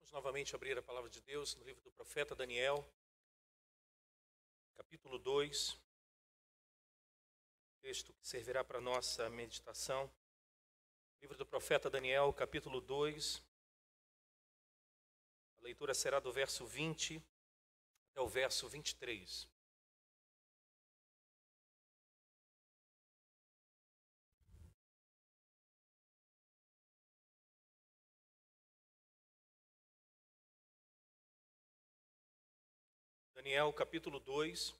Vamos novamente abrir a palavra de Deus no livro do profeta Daniel, capítulo 2, texto que servirá para a nossa meditação. Livro do profeta Daniel, capítulo 2, a leitura será do verso 20 até o verso 23. Daniel, capítulo 2,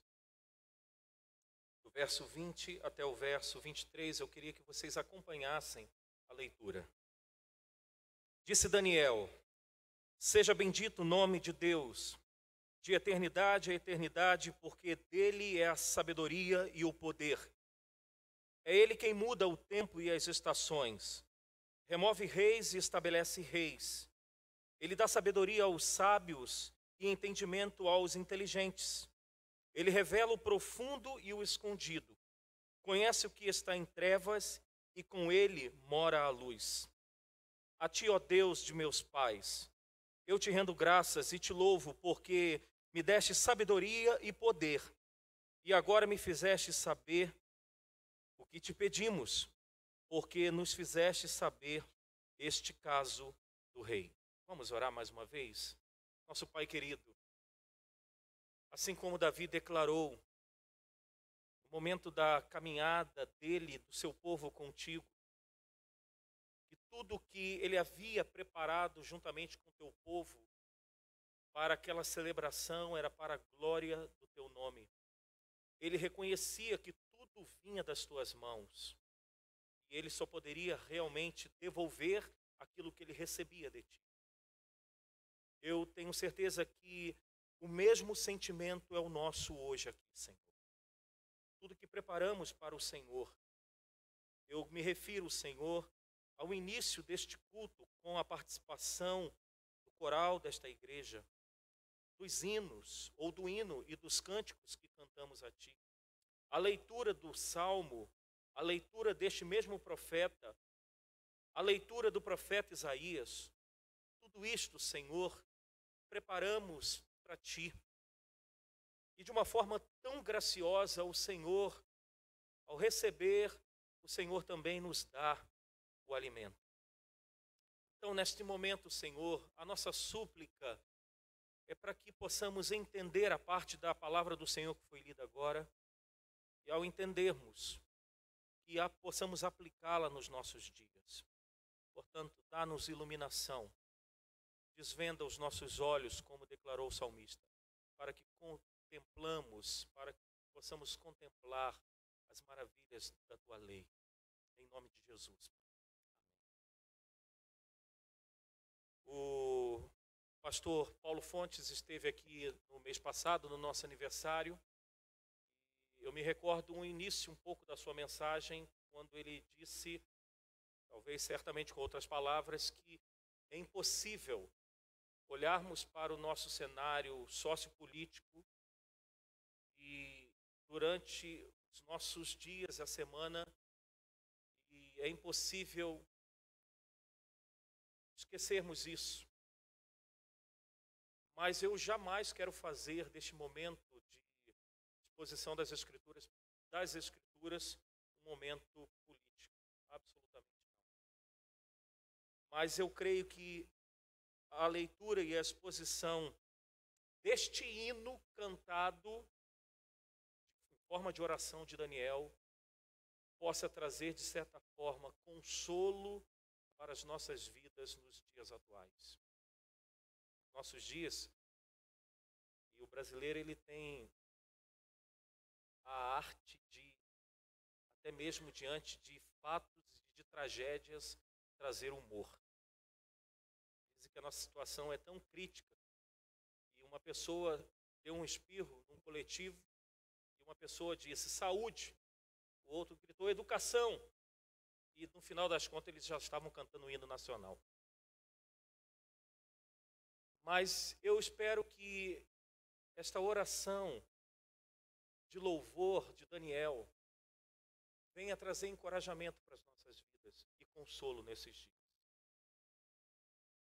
do verso 20 até o verso 23, eu queria que vocês acompanhassem a leitura. Disse Daniel: seja bendito o nome de Deus, de eternidade a eternidade, porque dele é a sabedoria e o poder. É ele quem muda o tempo e as estações, remove reis e estabelece reis. Ele dá sabedoria aos sábios e entendimento aos inteligentes. Ele revela o profundo e o escondido. Conhece o que está em trevas e com ele mora a luz. A ti, ó Deus de meus pais, eu te rendo graças e te louvo, porque me deste sabedoria e poder, e agora me fizeste saber o que te pedimos, porque nos fizeste saber este caso do rei. Vamos orar mais uma vez? Nosso Pai querido, assim como Davi declarou no momento da caminhada dele, do seu povo contigo, que tudo que ele havia preparado juntamente com o teu povo para aquela celebração era para a glória do teu nome. Ele reconhecia que tudo vinha das tuas mãos e ele só poderia realmente devolver aquilo que ele recebia de ti. Eu tenho certeza que o mesmo sentimento é o nosso hoje aqui, Senhor. Tudo que preparamos para o Senhor. Eu me refiro, Senhor, ao início deste culto, com a participação do coral desta igreja, dos hinos, ou do hino e dos cânticos que cantamos a Ti. A leitura do Salmo, a leitura deste mesmo profeta, a leitura do profeta Isaías, tudo isto, Senhor, preparamos para Ti. E de uma forma tão graciosa, o Senhor, ao receber, o Senhor também nos dá o alimento. Então, neste momento, Senhor, a nossa súplica é para que possamos entender a parte da palavra do Senhor que foi lida agora, e ao entendermos, que possamos aplicá-la nos nossos dias. Portanto, dá-nos iluminação, desvenda os nossos olhos, como declarou o salmista, para que para que possamos contemplar as maravilhas da Tua lei. Em nome de Jesus. O pastor Paulo Fontes esteve aqui no mês passado, no nosso aniversário. Eu me recordo um início um pouco da sua mensagem, quando ele disse, talvez certamente com outras palavras, que é impossível olharmos para o nosso cenário sociopolítico e durante os nossos dias, a semana, e é impossível esquecermos isso. Mas eu jamais quero fazer deste momento de exposição das Escrituras um momento político. Absolutamente não. Mas eu creio que a leitura e a exposição deste hino cantado em forma de oração de Daniel possa trazer, de certa forma, consolo para as nossas vidas nos dias atuais. Nossos dias, e o brasileiro ele tem a arte de, até mesmo diante de fatos e de tragédias, trazer humor. Dizem que a nossa situação é tão crítica, e uma pessoa deu um espirro num coletivo, e uma pessoa disse saúde, o outro gritou educação, e no final das contas eles já estavam cantando o hino nacional. Mas eu espero que esta oração de louvor de Daniel venha trazer encorajamento para as nossas vidas e consolo nesses dias.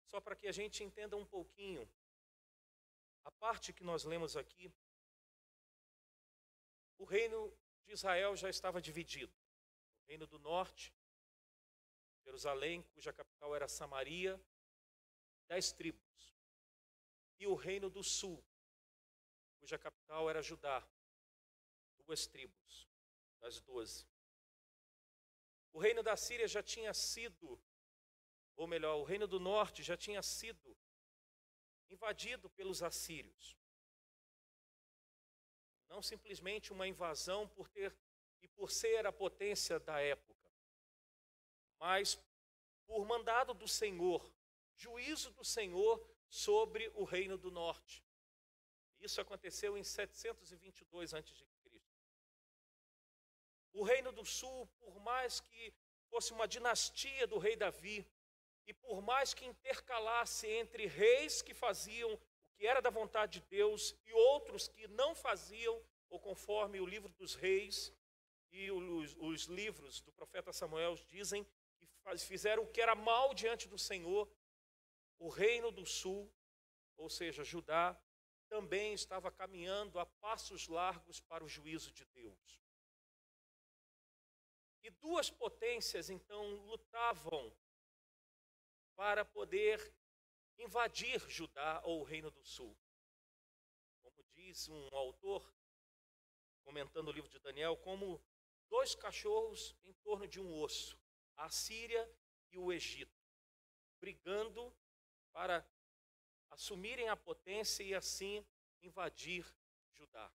só para que a gente entenda um pouquinho, a parte que nós lemos aqui, o reino de Israel já estava dividido. O reino do norte, Jerusalém, cuja capital era Samaria, 10 tribos. E o reino do sul, cuja capital era Judá, 2 tribos, das 12. O reino da Síria já tinha sido, ou melhor, o reino do norte já tinha sido invadido pelos assírios. Não simplesmente uma invasão por ser a potência da época, mas por mandado do Senhor, juízo do Senhor sobre o reino do norte. Isso aconteceu em 722 a.C. O reino do sul, por mais que fosse uma dinastia do rei Davi, e por mais que intercalasse entre reis que faziam o que era da vontade de Deus e outros que não faziam, ou conforme o livro dos reis e os livros do profeta Samuel dizem, que fizeram o que era mal diante do Senhor, o reino do sul, ou seja, Judá, também estava caminhando a passos largos para o juízo de Deus. E 2 potências, então, lutavam para poder invadir Judá ou o reino do sul. Como diz um autor, comentando o livro de Daniel, como 2 cachorros em torno de um osso, a Síria e o Egito, brigando para assumirem a potência e assim invadir Judá.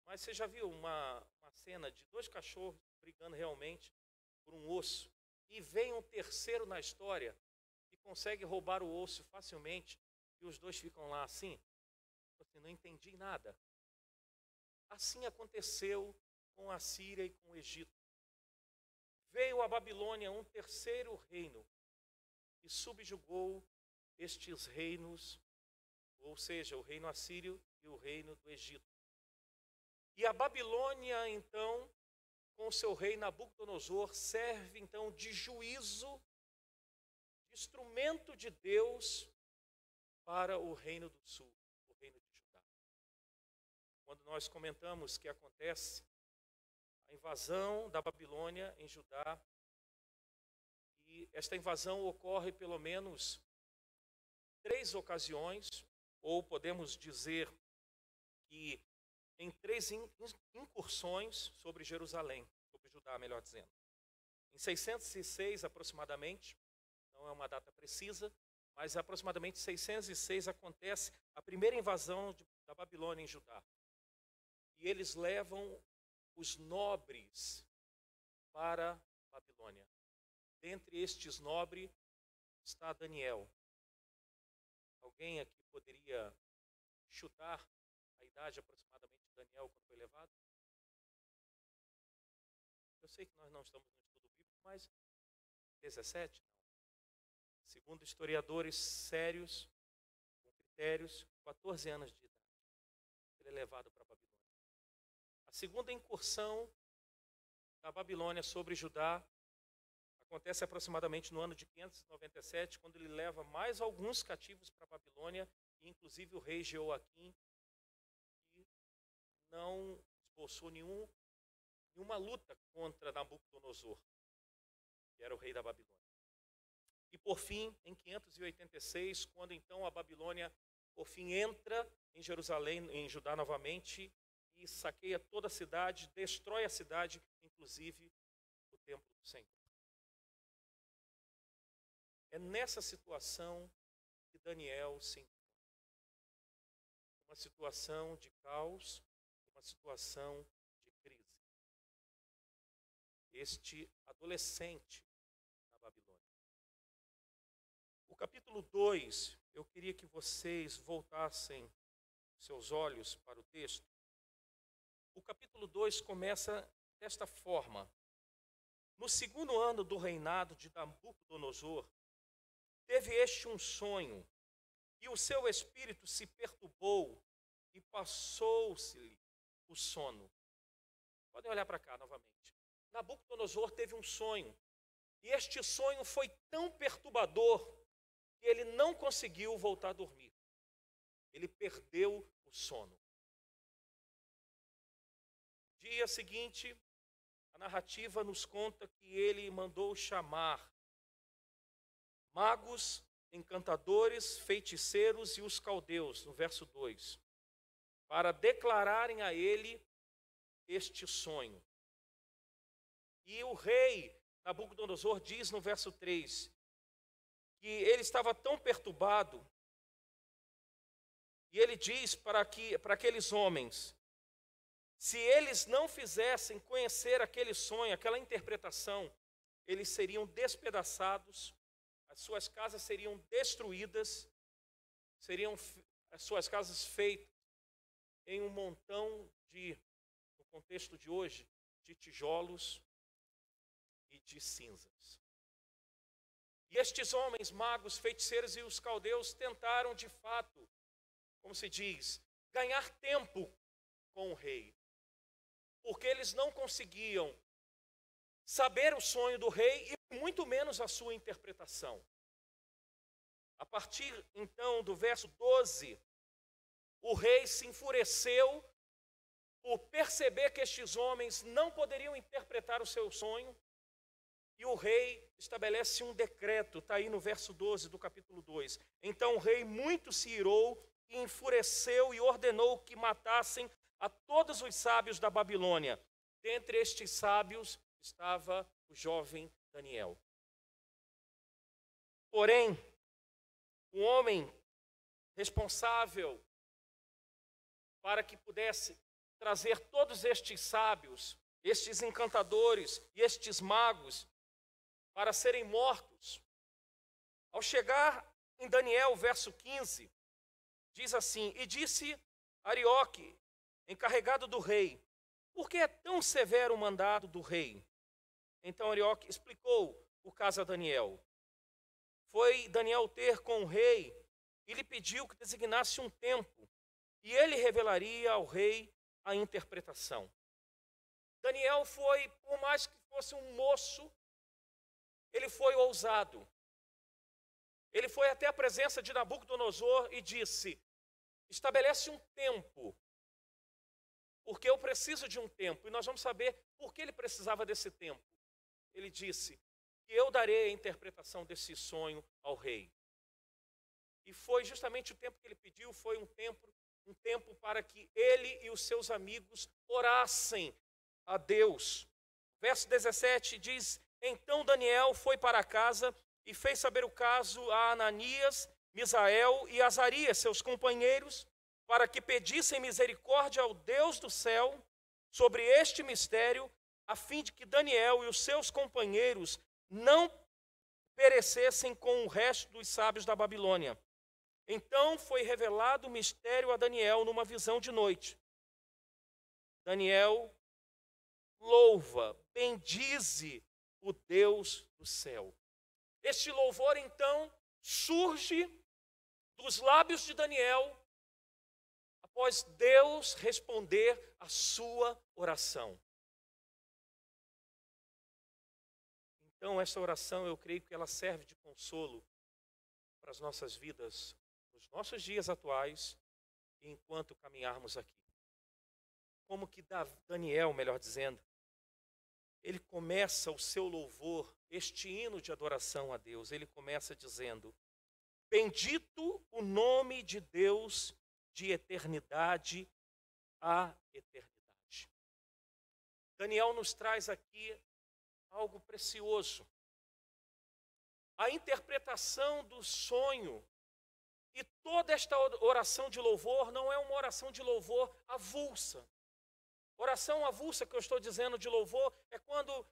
Mas você já viu uma cena de 2 cachorros brigando realmente por um osso, e vem um terceiro na história que consegue roubar o osso facilmente, e os 2 ficam lá assim? Não entendi nada. Assim aconteceu com a Síria e com o Egito. Veio a Babilônia, um terceiro reino, e subjugou estes reinos, ou seja, o reino assírio e o reino do Egito. E a Babilônia, então, com o seu rei Nabucodonosor, serve então de juízo, de instrumento de Deus para o reino do sul, o reino de Judá. Quando nós comentamos que acontece a invasão da Babilônia em Judá, e esta invasão ocorre pelo menos 3 ocasiões, ou podemos dizer que em 3 incursões sobre Jerusalém, sobre Judá, melhor dizendo. Em 606 aproximadamente, não é uma data precisa, mas aproximadamente 606 acontece a primeira invasão da Babilônia em Judá. E eles levam os nobres para a Babilônia. Dentre estes nobres está Daniel. Alguém aqui poderia chutar a idade aproximadamente de Daniel quando foi levado? Eu sei que nós não estamos no estudo bíblico, mas 17? Não. Segundo historiadores sérios, com critérios, 14 anos de idade. Ele é levado para a Babilônia. A segunda incursão da Babilônia sobre Judá acontece aproximadamente no ano de 597, quando ele leva mais alguns cativos para a Babilônia, inclusive o rei Jeoaquim, que não esboçou nenhuma luta contra Nabucodonosor, que era o rei da Babilônia. E por fim, em 586, quando então a Babilônia, por fim, entra em Jerusalém, em Judá novamente, e saqueia toda a cidade, destrói a cidade, inclusive o templo do Senhor. É nessa situação que Daniel se encontra. Uma situação de caos, uma situação de crise. Este adolescente na Babilônia. O capítulo 2, eu queria que vocês voltassem seus olhos para o texto. O capítulo 2 começa desta forma. No 2º ano do reinado de Nabucodonosor, teve este um sonho, e o seu espírito se perturbou, e passou-se-lhe o sono. Podem olhar para cá novamente. Nabucodonosor teve um sonho, e este sonho foi tão perturbador que ele não conseguiu voltar a dormir. Ele perdeu o sono. Dia seguinte, a narrativa nos conta que ele mandou chamar magos, encantadores, feiticeiros e os caldeus, no verso 2, para declararem a ele este sonho. E o rei Nabucodonosor diz no verso 3 que ele estava tão perturbado, e ele diz para aqueles homens, se eles não fizessem conhecer aquele sonho, aquela interpretação, eles seriam despedaçados, as suas casas seriam destruídas, seriam as suas casas feitas em um montão de, no contexto de hoje, de tijolos e de cinzas. E estes homens, magos, feiticeiros e os caldeus tentaram de fato, como se diz, ganhar tempo com o rei, porque eles não conseguiam saber o sonho do rei e muito menos a sua interpretação. A partir então do verso 12, o rei se enfureceu por perceber que estes homens não poderiam interpretar o seu sonho, e o rei estabelece um decreto, está aí no verso 12 do capítulo 2. Então o rei muito se irou e enfureceu e ordenou que matassem a todos os sábios da Babilônia. Dentre estes sábios estava o jovem Daniel. Porém, o homem responsável para que pudesse trazer todos estes sábios, estes encantadores e estes magos para serem mortos, ao chegar em Daniel, verso 15, diz assim: e disse Arioque, encarregado do rei, por que é tão severo o mandado do rei? Então Arioque explicou o caso a Daniel. Foi Daniel ter com o rei e lhe pediu que designasse um tempo, e ele revelaria ao rei a interpretação. Daniel foi, por mais que fosse um moço, ele foi ousado. Ele foi até a presença de Nabucodonosor e disse: estabelece um tempo, porque eu preciso de um tempo. E nós vamos saber por que ele precisava desse tempo. Ele disse que eu darei a interpretação desse sonho ao rei. E foi justamente o tempo que ele pediu, foi um tempo para que ele e os seus amigos orassem a Deus. Verso 17 diz: então Daniel foi para casa e fez saber o caso a Ananias, Misael e Azarias, seus companheiros, para que pedissem misericórdia ao Deus do céu sobre este mistério, a fim de que Daniel e os seus companheiros não perecessem com o resto dos sábios da Babilônia. Então foi revelado o mistério a Daniel numa visão de noite. Daniel louva, bendize o Deus do céu. Este louvor, então, surge dos lábios de Daniel após Deus responder a sua oração. Então, essa oração, eu creio que ela serve de consolo para as nossas vidas, nos nossos dias atuais, e enquanto caminharmos aqui. Como que Daniel, melhor dizendo, ele começa o seu louvor, este hino de adoração a Deus, ele começa dizendo: bendito o nome de Deus de eternidade a eternidade. Daniel nos traz aqui algo precioso. A interpretação do sonho, e toda esta oração de louvor não é uma oração de louvor avulsa. Oração avulsa que eu estou dizendo de louvor é quando,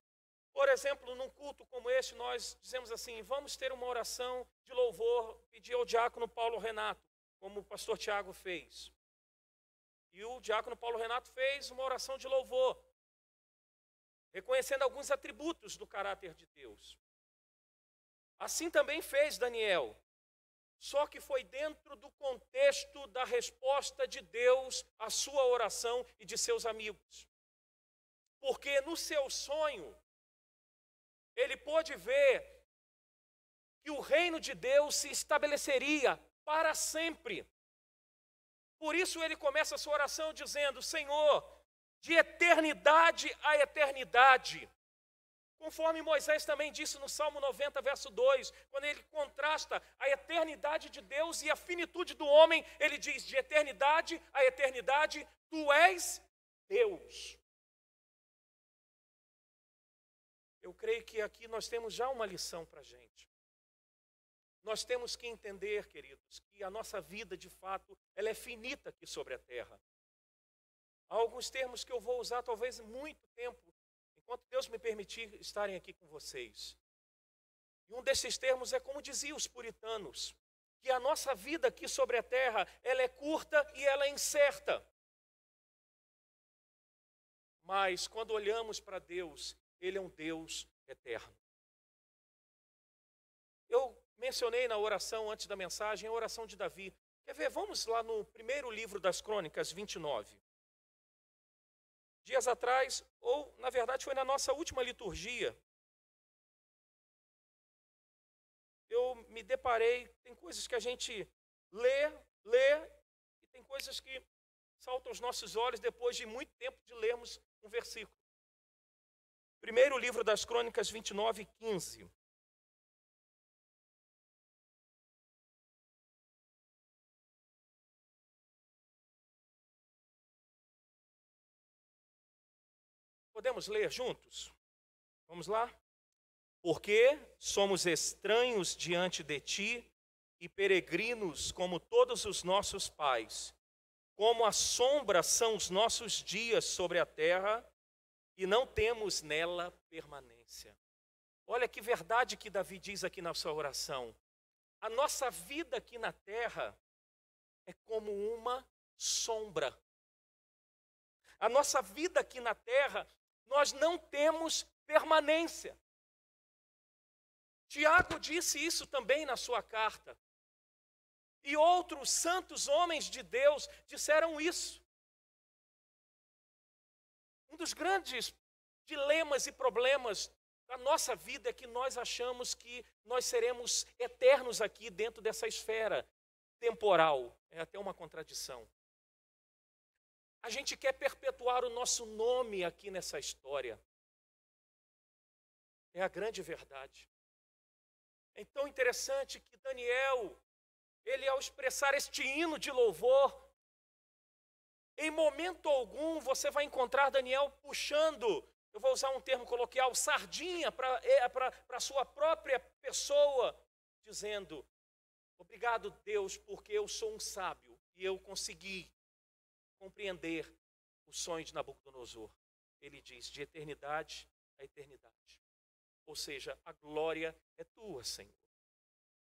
por exemplo, num culto como este, nós dizemos assim: vamos ter uma oração de louvor, pedir ao diácono Paulo Renato, como o pastor Tiago fez. E o diácono Paulo Renato fez uma oração de louvor, reconhecendo alguns atributos do caráter de Deus. Assim também fez Daniel, só que foi dentro do contexto da resposta de Deus à sua oração e de seus amigos. Porque no seu sonho, ele pôde ver que o reino de Deus se estabeleceria para sempre. Por isso ele começa a sua oração dizendo: Senhor, de eternidade a eternidade. Conforme Moisés também disse no Salmo 90, verso 2, quando ele contrasta a eternidade de Deus e a finitude do homem, ele diz: de eternidade a eternidade, tu és Deus. Eu creio que aqui nós temos já uma lição para a gente. Nós temos que entender, queridos, que a nossa vida, de fato, ela é finita aqui sobre a terra. Há alguns termos que eu vou usar talvez muito tempo, enquanto Deus me permitir estarem aqui com vocês. E um desses termos é como diziam os puritanos, que a nossa vida aqui sobre a terra, ela é curta e ela é incerta. Mas quando olhamos para Deus, Ele é um Deus eterno. Eu mencionei na oração antes da mensagem a oração de Davi. Quer ver? Vamos lá no primeiro livro das Crônicas, 29. Dias atrás, ou na verdade foi na nossa última liturgia, eu me deparei, tem coisas que a gente lê, e tem coisas que saltam aos nossos olhos depois de muito tempo de lermos um versículo. Primeiro livro das Crônicas, 29, 15. Podemos ler juntos? Vamos lá? Porque somos estranhos diante de ti e peregrinos como todos os nossos pais. Como a sombra são os nossos dias sobre a terra e não temos nela permanência. Olha que verdade que Davi diz aqui na sua oração. A nossa vida aqui na terra é como uma sombra. A nossa vida aqui na terra, nós não temos permanência. Tiago disse isso também na sua carta. E outros santos homens de Deus disseram isso. Um dos grandes dilemas e problemas da nossa vida é que nós achamos que nós seremos eternos aqui dentro dessa esfera temporal. É até uma contradição. A gente quer perpetuar o nosso nome aqui nessa história. É a grande verdade. É tão interessante que Daniel, ele ao expressar este hino de louvor, em momento algum você vai encontrar Daniel puxando, eu vou usar um termo coloquial, sardinha para a sua própria pessoa, dizendo: obrigado, Deus, porque eu sou um sábio e eu consegui compreender o sonho de Nabucodonosor. Ele diz: de eternidade a eternidade. Ou seja, a glória é tua, Senhor.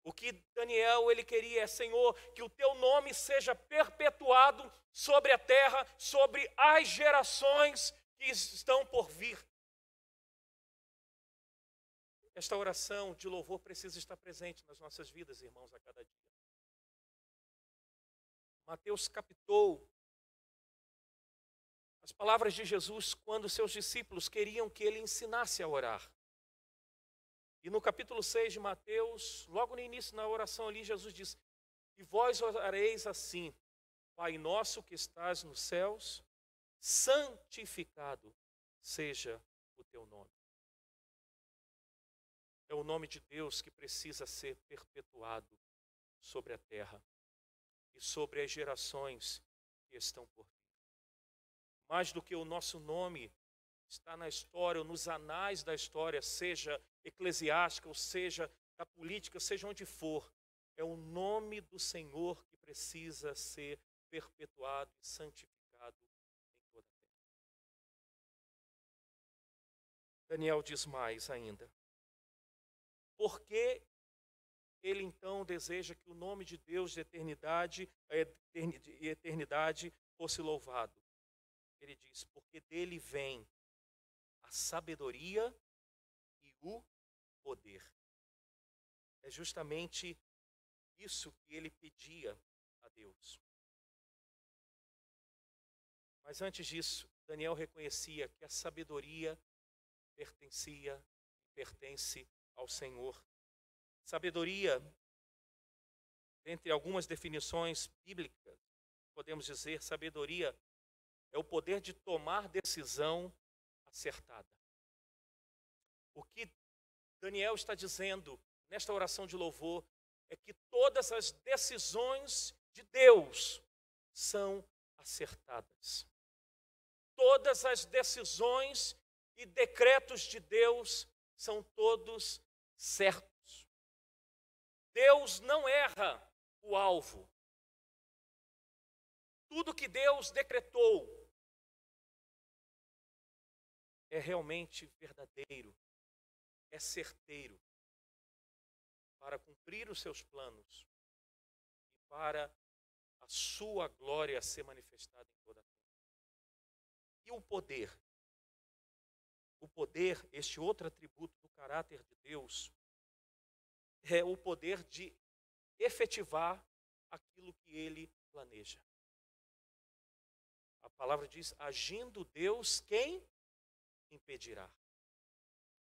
O que Daniel ele queria é: Senhor, que o teu nome seja perpetuado sobre a terra, sobre as gerações que estão por vir. Esta oração de louvor precisa estar presente nas nossas vidas, irmãos, a cada dia. Mateus captou as palavras de Jesus quando seus discípulos queriam que ele ensinasse a orar. E no capítulo 6 de Mateus, logo no início na oração ali, Jesus diz: e vós orareis assim: Pai nosso que estás nos céus, santificado seja o teu nome. É o nome de Deus que precisa ser perpetuado sobre a terra e sobre as gerações que estão por vir. Mais do que o nosso nome está na história, ou nos anais da história, seja eclesiástica, ou seja da política, seja onde for, é o nome do Senhor que precisa ser perpetuado e santificado em toda a terra. Daniel diz mais ainda. Por que ele então deseja que o nome de Deus de eternidade e eternidade fosse louvado? Ele diz: porque dele vem a sabedoria e o poder. É justamente isso que ele pedia a Deus. Mas antes disso, Daniel reconhecia que a sabedoria pertence ao Senhor. Sabedoria, entre algumas definições bíblicas, podemos dizer, sabedoria é o poder de tomar decisão acertada. O que Daniel está dizendo nesta oração de louvor é que todas as decisões de Deus são acertadas. Todas as decisões e decretos de Deus são todos certos. Deus não erra o alvo. Tudo que Deus decretou é realmente verdadeiro, é certeiro para cumprir os seus planos e para a sua glória ser manifestada em toda a terra. E o poder? O poder, este outro atributo do caráter de Deus, é o poder de efetivar aquilo que ele planeja. A palavra diz, agindo Deus, quem impedirá?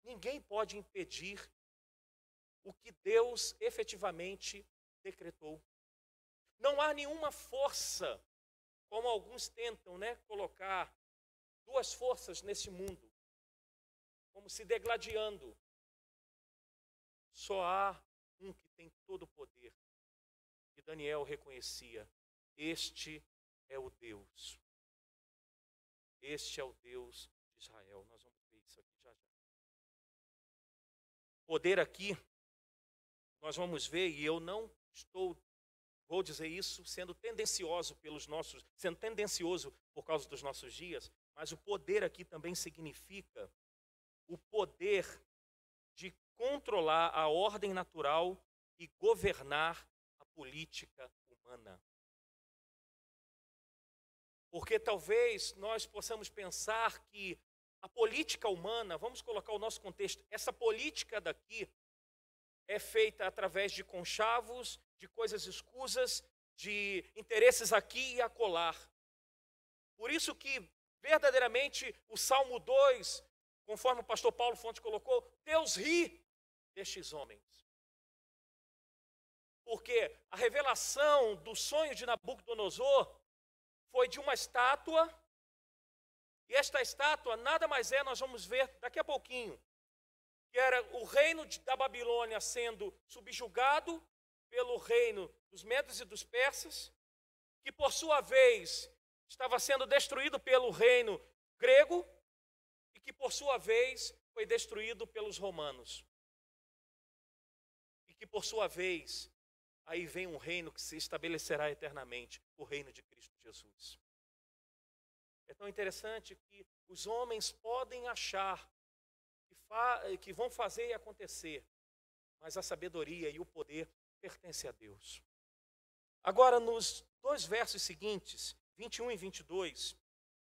Ninguém pode impedir o que Deus efetivamente decretou. Não há nenhuma força, como alguns tentam, colocar duas forças nesse mundo, como se degladiando. Só há um que tem todo o poder. E Daniel reconhecia, este é o Deus. Este é o Deus de Israel. Nós vamos ver isso aqui já já. Poder aqui, nós vamos ver, e eu não vou dizer isso sendo tendencioso por causa dos nossos dias, mas o poder aqui também significa o poder de controlar a ordem natural e governar a política humana. Porque talvez nós possamos pensar que a política humana, vamos colocar o nosso contexto, essa política daqui é feita através de conchavos, de coisas escusas, de interesses aqui e acolá. Por isso que, verdadeiramente, o Salmo 2, conforme o pastor Paulo Fontes colocou, Deus ri destes homens. Porque a revelação do sonho de Nabucodonosor foi de uma estátua, e esta estátua nada mais é, nós vamos ver daqui a pouquinho, que era o reino da Babilônia sendo subjugado pelo reino dos Medos e dos Persas, que por sua vez estava sendo destruído pelo reino grego, e que por sua vez foi destruído pelos romanos. E que por sua vez, aí vem um reino que se estabelecerá eternamente, o reino de Cristo Jesus. É tão interessante que os homens podem achar que vão fazer e acontecer, mas a sabedoria e o poder pertencem a Deus. Agora, nos dois versos seguintes, 21 e 22,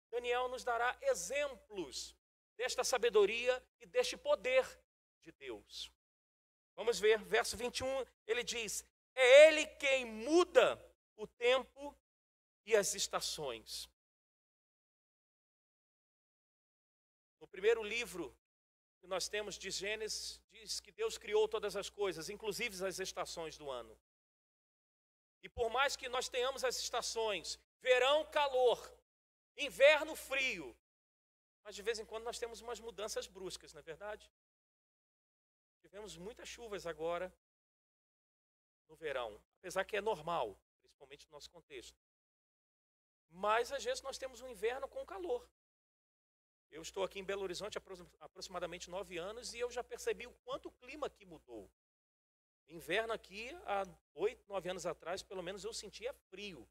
Daniel nos dará exemplos desta sabedoria e deste poder de Deus. Vamos ver, verso 21, ele diz, é Ele quem muda o tempo e as estações. No primeiro livro que nós temos de Gênesis, diz que Deus criou todas as coisas, inclusive as estações do ano. E por mais que nós tenhamos as estações, verão, calor, inverno, frio, mas de vez em quando nós temos umas mudanças bruscas, não é verdade? Tivemos muitas chuvas agora no verão, apesar que é normal, principalmente no nosso contexto. Mas às vezes nós temos um inverno com calor. Eu estou aqui em Belo Horizonte há aproximadamente 9 anos e eu já percebi o quanto o clima aqui mudou. Inverno aqui, há 8, 9 anos atrás, pelo menos eu sentia frio.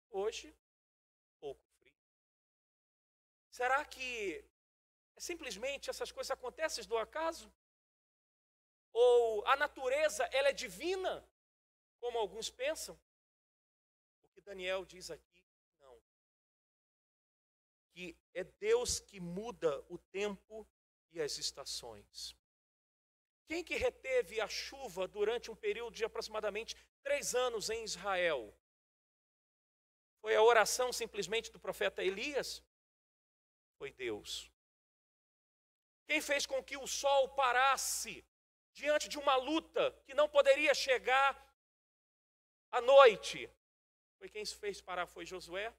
Hoje, pouco frio. Será que simplesmente essas coisas acontecem do acaso? Ou a natureza, ela é divina, como alguns pensam? O que Daniel diz aqui, não. Que é Deus que muda o tempo e as estações. Quem que reteve a chuva durante um período de aproximadamente 3 anos em Israel? Foi a oração simplesmente do profeta Elias? Foi Deus. Quem fez com que o sol parasse diante de uma luta que não poderia chegar à noite. Foi quem se fez parar? Foi Josué?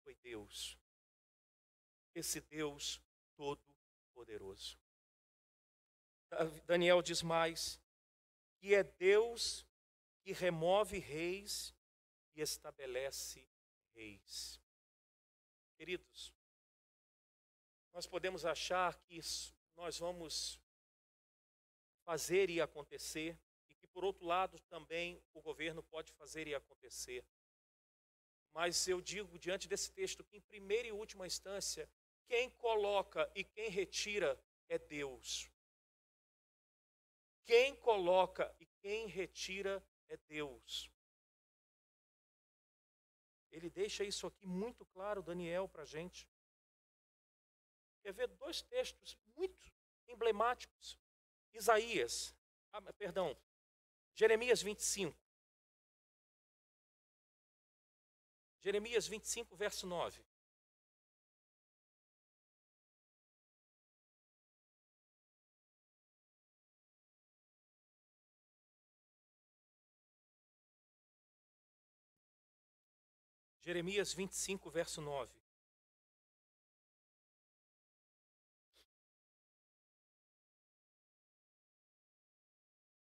Foi Deus. Esse Deus todo-poderoso. Daniel diz mais, que é Deus que remove reis e estabelece reis. Queridos, nós podemos achar que nós vamos fazer e acontecer, e que por outro lado também o governo pode fazer e acontecer. Mas eu digo diante desse texto que em primeira e última instância, quem coloca e quem retira é Deus. Quem coloca e quem retira é Deus. Ele deixa isso aqui muito claro, Daniel, para a gente. Quer ver dois textos muito emblemáticos? Jeremias 25. Jeremias 25, verso 9. Jeremias 25, verso 9.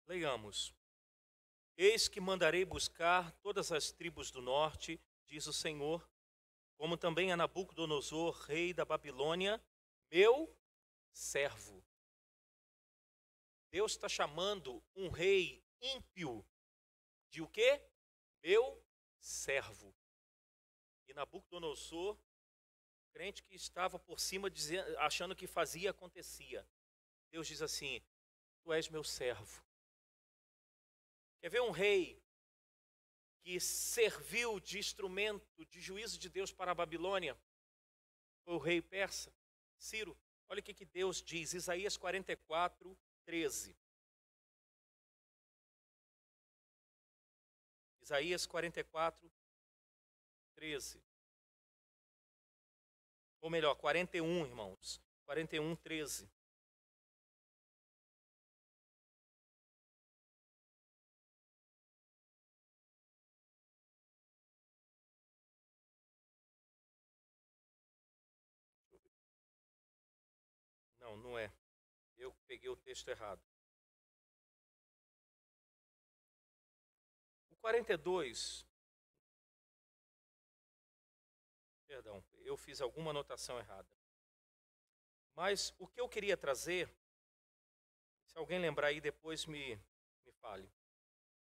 Leiamos. Eis que mandarei buscar todas as tribos do norte, diz o Senhor, como também a Nabucodonosor, rei da Babilônia, meu servo. Deus está chamando um rei ímpio de o quê? Meu servo. E Nabucodonosor, crente que estava por cima, achando que fazia, acontecia. Deus diz assim, tu és meu servo. Quer ver um rei que serviu de instrumento de juízo de Deus para a Babilônia? Foi o rei persa, Ciro. Olha o que Deus diz, Isaías 44, 13. Isaías 44, 13. Ou melhor, 41, irmãos. 41, 13. Não, não é. Eu peguei o texto errado. O 42. Perdão, eu fiz alguma anotação errada. Mas o que eu queria trazer, se alguém lembrar aí depois me fale.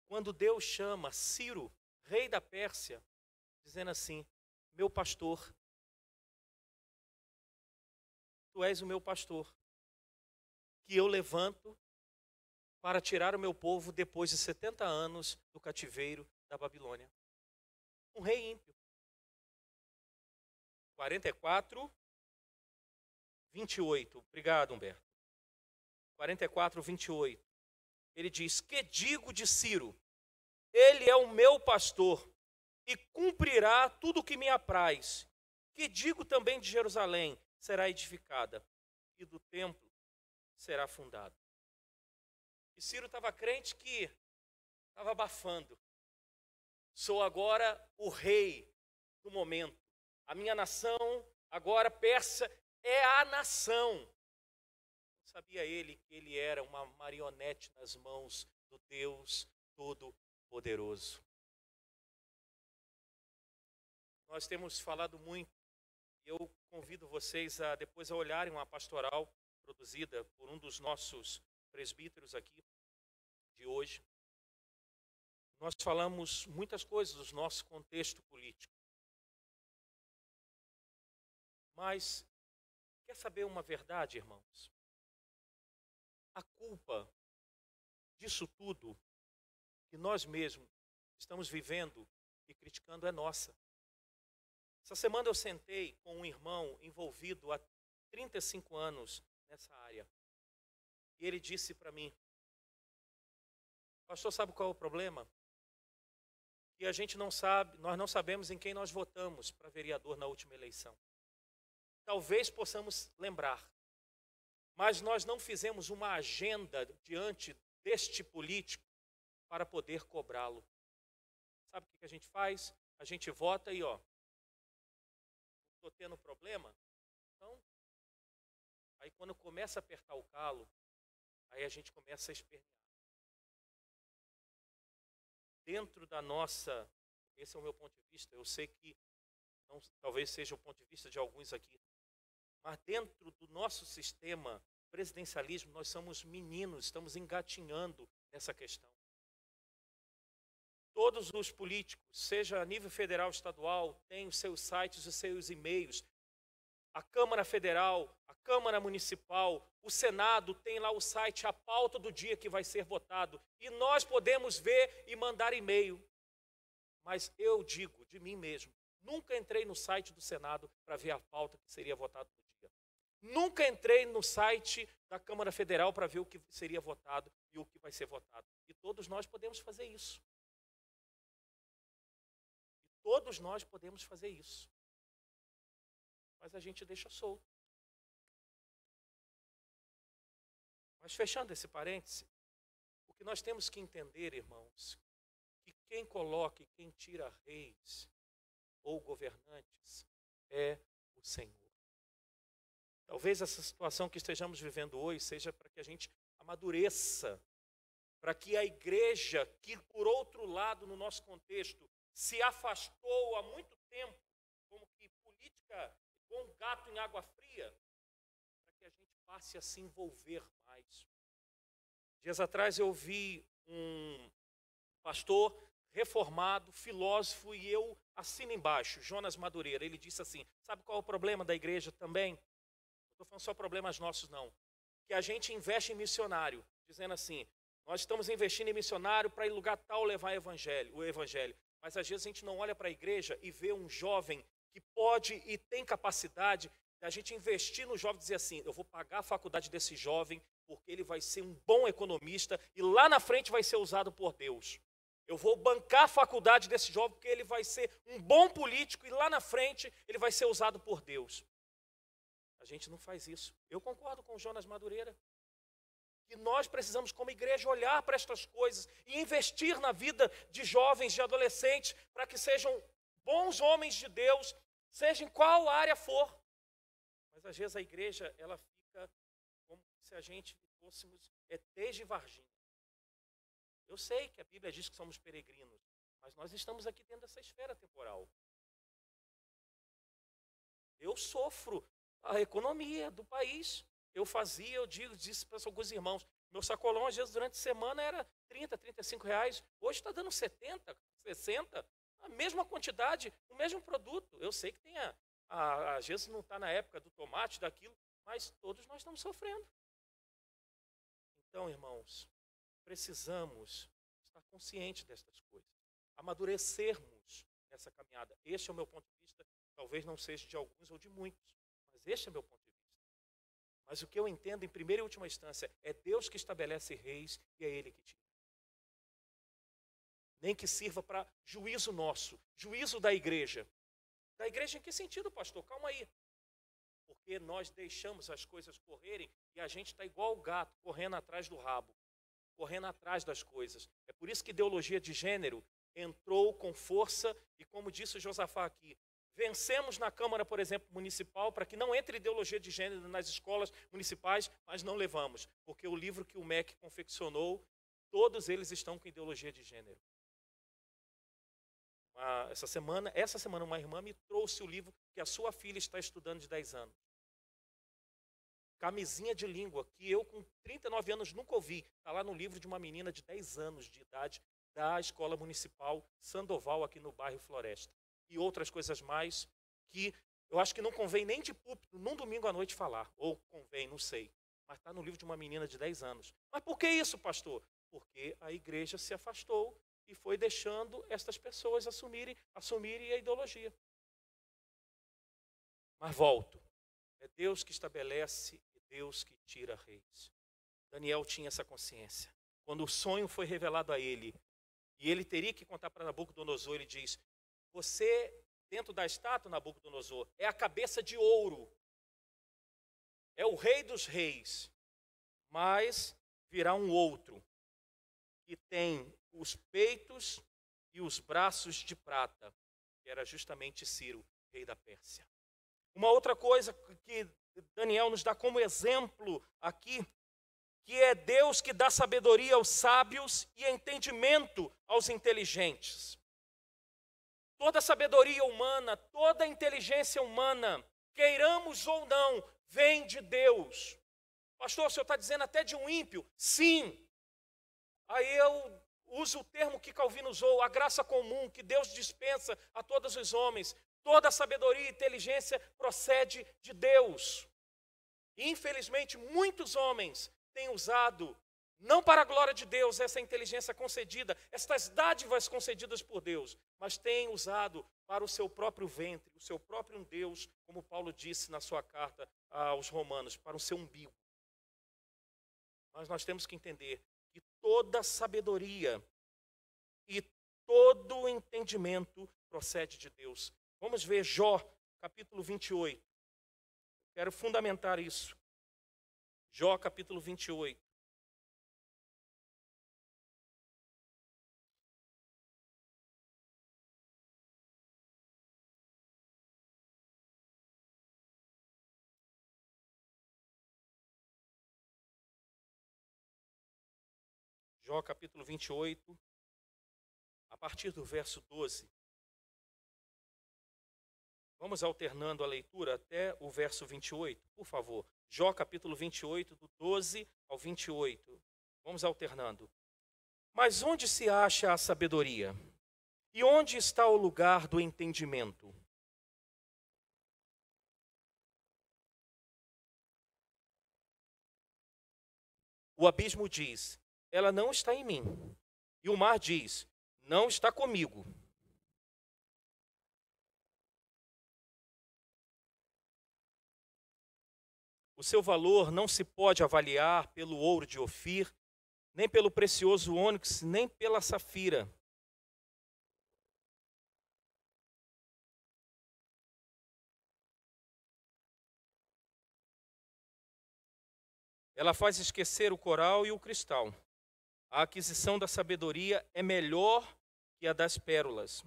Quando Deus chama Ciro, rei da Pérsia, dizendo assim, meu pastor, tu és o meu pastor, que eu levanto para tirar o meu povo depois de 70 anos do cativeiro da Babilônia. Um rei ímpio. 44, 28. Obrigado, Humberto. 44, 28. Ele diz, que digo de Ciro? Ele é o meu pastor e cumprirá tudo o que me apraz. Que digo também de Jerusalém? Será edificada e do templo será fundado. E Ciro estava crente que estava abafando. Sou agora o rei do momento. A minha nação, agora persa, é a nação. Não sabia ele que ele era uma marionete nas mãos do Deus Todo-Poderoso. Nós temos falado muito, e eu convido vocês a depois a olharem uma pastoral produzida por um dos nossos presbíteros aqui de hoje. Nós falamos muitas coisas do nosso contexto político. Mas, quer saber uma verdade, irmãos? A culpa disso tudo que nós mesmos estamos vivendo e criticando é nossa. Essa semana eu sentei com um irmão envolvido há 35 anos nessa área. E ele disse para mim, pastor, sabe qual é o problema? Que a gente não sabe, nós não sabemos em quem nós votamos para vereador na última eleição. Talvez possamos lembrar, mas nós não fizemos uma agenda diante deste político para poder cobrá-lo. Sabe o que a gente faz? A gente vota e, estou tendo problema, então, aí quando começa a apertar o calo, aí a gente começa a espernear. Dentro da nossa, esse é o meu ponto de vista, eu sei que não, talvez seja o ponto de vista de alguns aqui, mas dentro do nosso sistema presidencialismo, nós somos meninos, estamos engatinhando nessa questão. Todos os políticos, seja a nível federal, estadual, têm os seus sites, os seus e-mails. A Câmara Federal, a Câmara Municipal, o Senado tem lá o site, a pauta do dia que vai ser votado. E nós podemos ver e mandar e-mail. Mas eu digo de mim mesmo, nunca entrei no site do Senado para ver a pauta que seria votada no dia. Nunca entrei no site da Câmara Federal para ver o que seria votado e o que vai ser votado. E todos nós podemos fazer isso. Todos nós podemos fazer isso. Mas a gente deixa solto. Mas fechando esse parêntese, o que nós temos que entender, irmãos, que quem coloca e quem tira reis ou governantes é o Senhor. Talvez essa situação que estejamos vivendo hoje seja para que a gente amadureça, para que a igreja, que por outro lado, no nosso contexto, se afastou há muito tempo, como que política com um gato em água fria, para que a gente passe a se envolver mais. Dias atrás eu vi um pastor reformado, filósofo, e eu assino embaixo, Jonas Madureira, ele disse assim, sabe qual é o problema da igreja também? Não estou falando só problemas nossos não, que a gente investe em missionário, dizendo assim, nós estamos investindo em missionário para em lugar tal levar o evangelho. Mas às vezes a gente não olha para a igreja e vê um jovem que pode e tem capacidade da gente investir no jovem e dizer assim, eu vou pagar a faculdade desse jovem porque ele vai ser um bom economista e lá na frente vai ser usado por Deus. Eu vou bancar a faculdade desse jovem porque ele vai ser um bom político e lá na frente ele vai ser usado por Deus. A gente não faz isso. Eu concordo com o Jonas Madureira. Que nós precisamos, como igreja, olhar para estas coisas e investir na vida de jovens, de adolescentes, para que sejam bons homens de Deus, seja em qual área for. Mas às vezes a igreja, ela fica como se a gente fôssemos ETs de Varginha. Eu sei que a Bíblia diz que somos peregrinos, mas nós estamos aqui dentro dessa esfera temporal. Eu sofro a economia do país. Eu disse para alguns irmãos, meu sacolão às vezes durante a semana era 30, 35 reais, hoje está dando 70, 60, a mesma quantidade, o mesmo produto. Eu sei que tem às vezes não está na época do tomate, daquilo, mas todos nós estamos sofrendo. Então, irmãos, precisamos estar conscientes destas coisas, amadurecermos nessa caminhada. Este é o meu ponto de vista, talvez não seja de alguns ou de muitos, mas este é o meu ponto de vista. Mas o que eu entendo, em primeira e última instância, é Deus que estabelece reis e é Ele que tira. Nem que sirva para juízo nosso, juízo da igreja. Da igreja em que sentido, pastor? Calma aí. Porque nós deixamos as coisas correrem e a gente está igual o gato, correndo atrás do rabo, correndo atrás das coisas. É por isso que ideologia de gênero entrou com força e, como disse o Josafá aqui, vencemos na Câmara, por exemplo, municipal, para que não entre ideologia de gênero nas escolas municipais, mas não levamos, porque o livro que o MEC confeccionou, todos eles estão com ideologia de gênero. Essa semana, uma irmã me trouxe o livro que a sua filha está estudando de 10 anos. Camisinha de língua, que eu com 39 anos nunca ouvi. Está lá no livro de uma menina de 10 anos de idade, da Escola Municipal Sandoval, aqui no bairro Floresta. E outras coisas mais que eu acho que não convém nem de púlpito, num domingo à noite falar. Ou convém, não sei. Mas está no livro de uma menina de 10 anos. Mas por que isso, pastor? Porque a igreja se afastou e foi deixando estas pessoas assumirem a ideologia. Mas volto. É Deus que estabelece e Deus que tira reis. Daniel tinha essa consciência. Quando o sonho foi revelado a ele, e ele teria que contar para Nabucodonosor, ele diz, você, dentro da estátua, Nabucodonosor, é a cabeça de ouro. é o rei dos reis, mas virá um outro, que tem os peitos e os braços de prata, que era justamente Ciro, rei da Pérsia. Uma outra coisa que Daniel nos dá como exemplo aqui, que é Deus que dá sabedoria aos sábios e entendimento aos inteligentes. Toda sabedoria humana, toda inteligência humana, queiramos ou não, vem de Deus. Pastor, o senhor está dizendo até de um ímpio? Sim. Aí eu uso o termo que Calvino usou, a graça comum, que Deus dispensa a todos os homens. Toda sabedoria e inteligência procede de Deus. E, infelizmente, muitos homens têm usado, não para a glória de Deus, essa inteligência concedida, estas dádivas concedidas por Deus, mas têm usado para o seu próprio ventre, o seu próprio Deus, como Paulo disse na sua carta aos Romanos, para o seu umbigo. Mas nós temos que entender que toda sabedoria e todo entendimento procede de Deus. Vamos ver Jó, capítulo 28. Quero fundamentar isso. Jó, capítulo 28. Jó, capítulo 28, a partir do verso 12. Vamos alternando a leitura até o verso 28, por favor. Jó, capítulo 28, do 12 ao 28. Vamos alternando. Mas onde se acha a sabedoria? E onde está o lugar do entendimento? O abismo diz: ela não está em mim. E o mar diz: não está comigo. O seu valor não se pode avaliar pelo ouro de Ofir, nem pelo precioso ônix, nem pela safira. Ela faz esquecer o coral e o cristal. A aquisição da sabedoria é melhor que a das pérolas.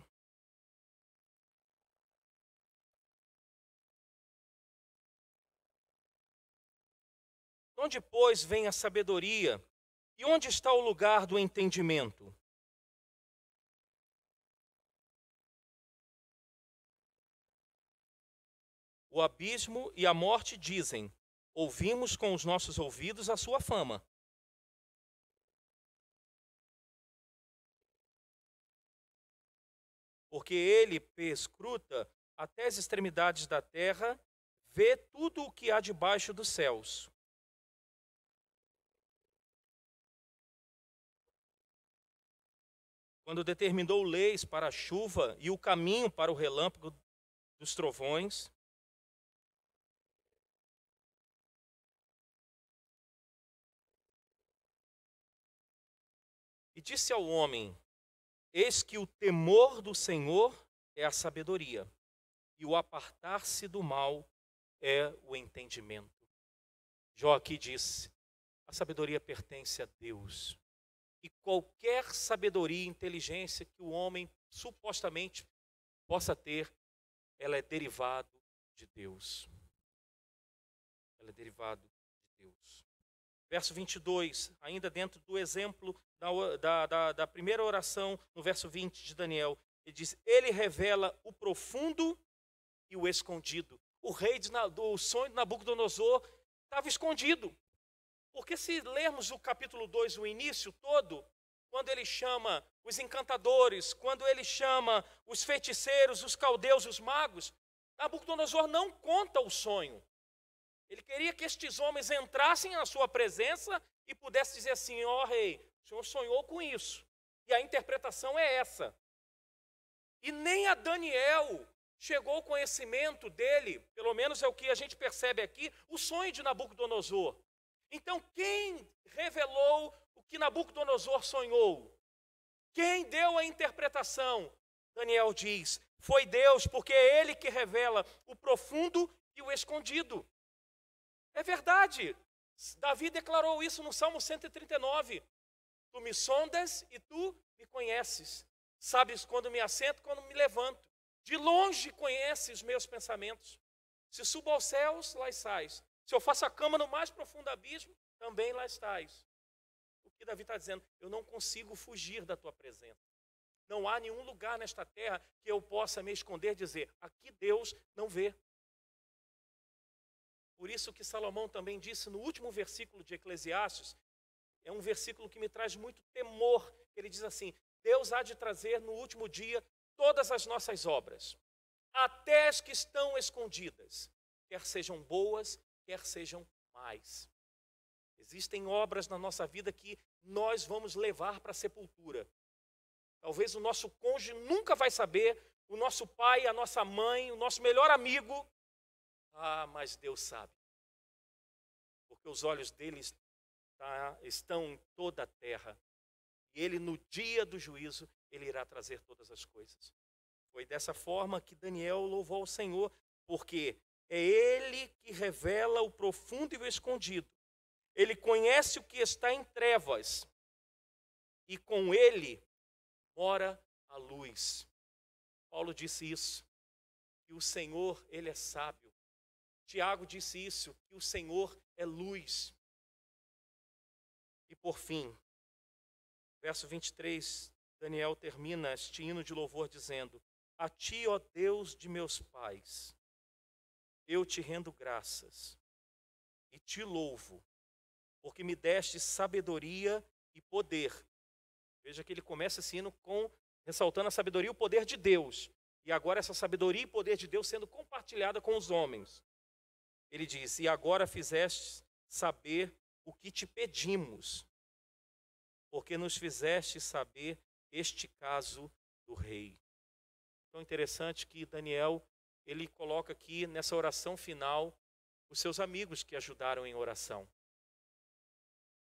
Onde, pois, vem a sabedoria? E onde está o lugar do entendimento? O abismo e a morte dizem: ouvimos com os nossos ouvidos a sua fama. Porque ele perscruta até as extremidades da terra, vê tudo o que há debaixo dos céus. Quando determinou leis para a chuva e o caminho para o relâmpago dos trovões, e disse ao homem: eis que o temor do Senhor é a sabedoria, e o apartar-se do mal é o entendimento. Jó aqui disse: a sabedoria pertence a Deus. E qualquer sabedoria e inteligência que o homem supostamente possa ter, ela é derivado de Deus. Ela é derivado de Deus. Verso 22, ainda dentro do exemplo da primeira oração, no verso 20 de Daniel, ele diz: ele revela o profundo e o escondido. O rei do sonho de Nabucodonosor estava escondido. Porque se lermos o capítulo 2, o início todo, quando ele chama os encantadores, quando ele chama os feiticeiros, os caldeus, os magos, Nabucodonosor não conta o sonho. Ele queria que estes homens entrassem na sua presença e pudessem dizer assim: ó rei, o senhor sonhou com isso. E a interpretação é essa. E nem a Daniel chegou ao conhecimento dele, pelo menos é o que a gente percebe aqui, o sonho de Nabucodonosor. Então, quem revelou o que Nabucodonosor sonhou? Quem deu a interpretação? Daniel diz: foi Deus, porque é Ele que revela o profundo e o escondido. É verdade. Davi declarou isso no Salmo 139. Tu me sondas e tu me conheces. Sabes quando me assento, quando me levanto. De longe conheces os meus pensamentos. Se subo aos céus, lá estás. Se eu faço a cama no mais profundo abismo, também lá estás. O que Davi está dizendo? Eu não consigo fugir da tua presença. Não há nenhum lugar nesta terra que eu possa me esconder e dizer, aqui Deus não vê. Por isso que Salomão também disse no último versículo de Eclesiastes, é um versículo que me traz muito temor. Ele diz assim, Deus há de trazer no último dia todas as nossas obras, até as que estão escondidas, quer sejam boas, quer sejam más. Existem obras na nossa vida que nós vamos levar para a sepultura. Talvez o nosso cônjuge nunca vai saber, o nosso pai, a nossa mãe, o nosso melhor amigo. Ah, mas Deus sabe. Porque os olhos dele estão em toda a terra. E ele, no dia do juízo, ele irá trazer todas as coisas. Foi dessa forma que Daniel louvou ao Senhor, porque é ele que revela o profundo e o escondido. Ele conhece o que está em trevas, e com ele mora a luz. Paulo disse isso, que o Senhor, ele é sábio. Tiago disse isso, que o Senhor é luz. E por fim, verso 23, Daniel termina este hino de louvor dizendo, a ti, ó Deus de meus pais, eu te rendo graças e te louvo, porque me deste sabedoria e poder. Veja que ele começa esse hino ressaltando a sabedoria e o poder de Deus. E agora essa sabedoria e poder de Deus sendo compartilhada com os homens. Ele diz, e agora fizeste saber o que te pedimos, porque nos fizeste saber este caso do rei. Então é interessante que Daniel, ele coloca aqui nessa oração final os seus amigos que ajudaram em oração.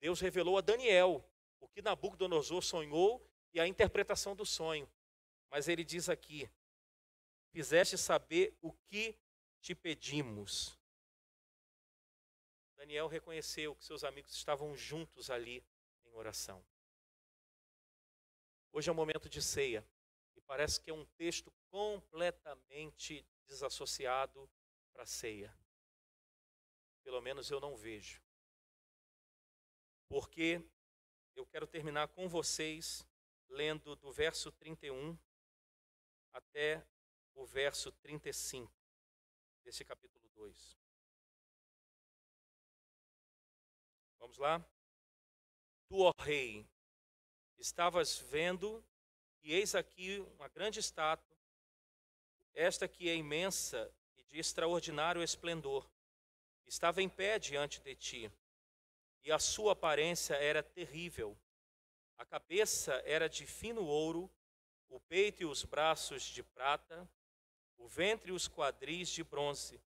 Deus revelou a Daniel o que Nabucodonosor sonhou e a interpretação do sonho. Mas ele diz aqui, fizeste saber o que te pedimos. Daniel reconheceu que seus amigos estavam juntos ali em oração. Hoje é um momento de ceia e parece que é um texto completamente desassociado para a ceia. Pelo menos eu não vejo. Porque eu quero terminar com vocês lendo do verso 31 até o verso 35 desse capítulo 2. Vamos lá? Tu, ó rei, estavas vendo, e eis aqui uma grande estátua, esta que é imensa e de extraordinário esplendor, estava em pé diante de ti, e a sua aparência era terrível. A cabeça era de fino ouro, o peito e os braços de prata, o ventre e os quadris de bronze,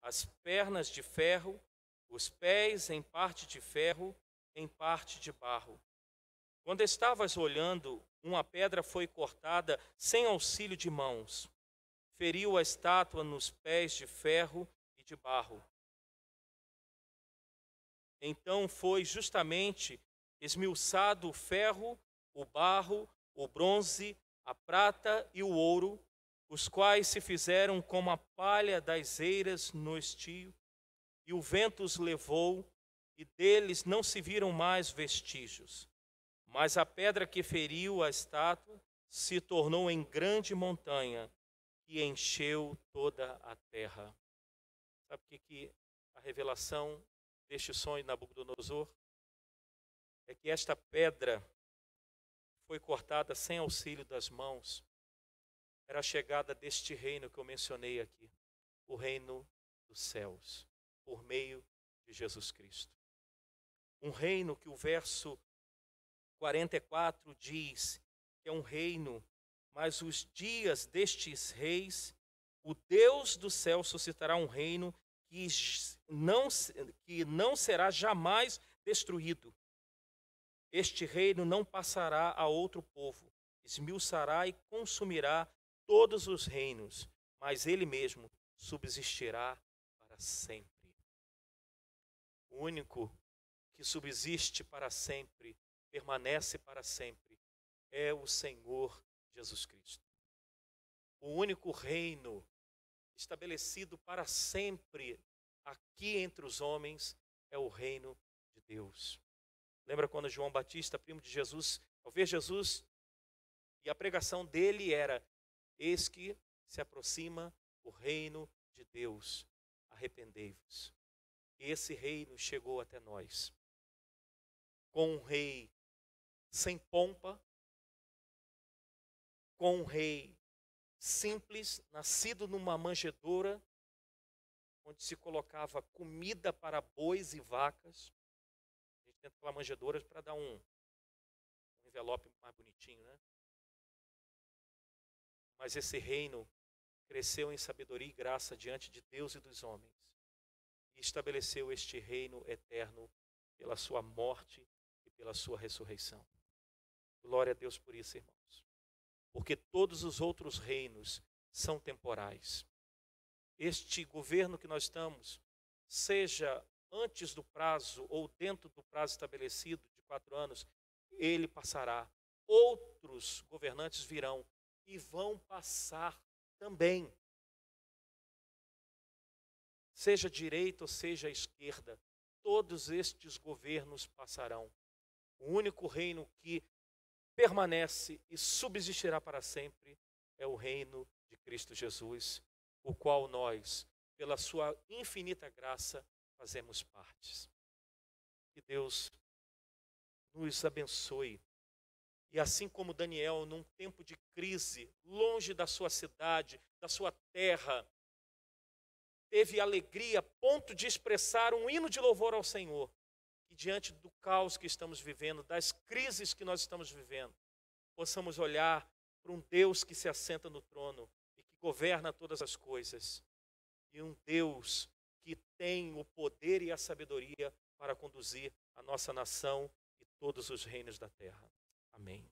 as pernas de ferro, os pés em parte de ferro, em parte de barro. Quando estavas olhando, uma pedra foi cortada sem auxílio de mãos. Feriu a estátua nos pés de ferro e de barro. Então foi justamente esmiuçado o ferro, o barro, o bronze, a prata e o ouro, os quais se fizeram como a palha das eiras no estio, e o vento os levou, e deles não se viram mais vestígios. Mas a pedra que feriu a estátua se tornou em grande montanha, que encheu toda a terra. Sabe o que a revelação deste sonho de Nabucodonosor? É que esta pedra foi cortada sem auxílio das mãos. Era a chegada deste reino que eu mencionei aqui, o reino dos céus, por meio de Jesus Cristo. Um reino que o verso 44 diz que é um reino, mas os dias destes reis, o Deus do céu suscitará um reino que não será jamais destruído. Este reino não passará a outro povo, esmiuçará e consumirá todos os reinos, mas ele mesmo subsistirá para sempre. O único que subsiste para sempre, permanece para sempre, é o Senhor Jesus Cristo. O único reino estabelecido para sempre aqui entre os homens é o reino de Deus. Lembra quando João Batista, primo de Jesus, ao ver Jesus, e a pregação dele era: eis que se aproxima o reino de Deus, arrependei-vos. E esse reino chegou até nós, com um rei sem pompa, com um rei simples, nascido numa manjedoura, onde se colocava comida para bois e vacas. A gente tenta falar manjedoura para dar um envelope mais bonitinho, né? Mas esse reino cresceu em sabedoria e graça diante de Deus e dos homens, e estabeleceu este reino eterno pela sua morte e pela sua ressurreição. Glória a Deus por isso, irmãos. Porque todos os outros reinos são temporais. Este governo que nós estamos, seja antes do prazo ou dentro do prazo estabelecido de 4 anos, ele passará. Outros governantes virão e vão passar também. Seja direita ou seja esquerda, todos estes governos passarão. O único reino que permanece e subsistirá para sempre é o reino de Cristo Jesus, o qual nós, pela sua infinita graça, fazemos partes. Que Deus nos abençoe. E assim como Daniel, num tempo de crise, longe da sua cidade, da sua terra, teve alegria a ponto de expressar um hino de louvor ao Senhor. E diante do caos que estamos vivendo, das crises que nós estamos vivendo, possamos olhar para um Deus que se assenta no trono e que governa todas as coisas. E um Deus que tem o poder e a sabedoria para conduzir a nossa nação e todos os reinos da terra. Amém.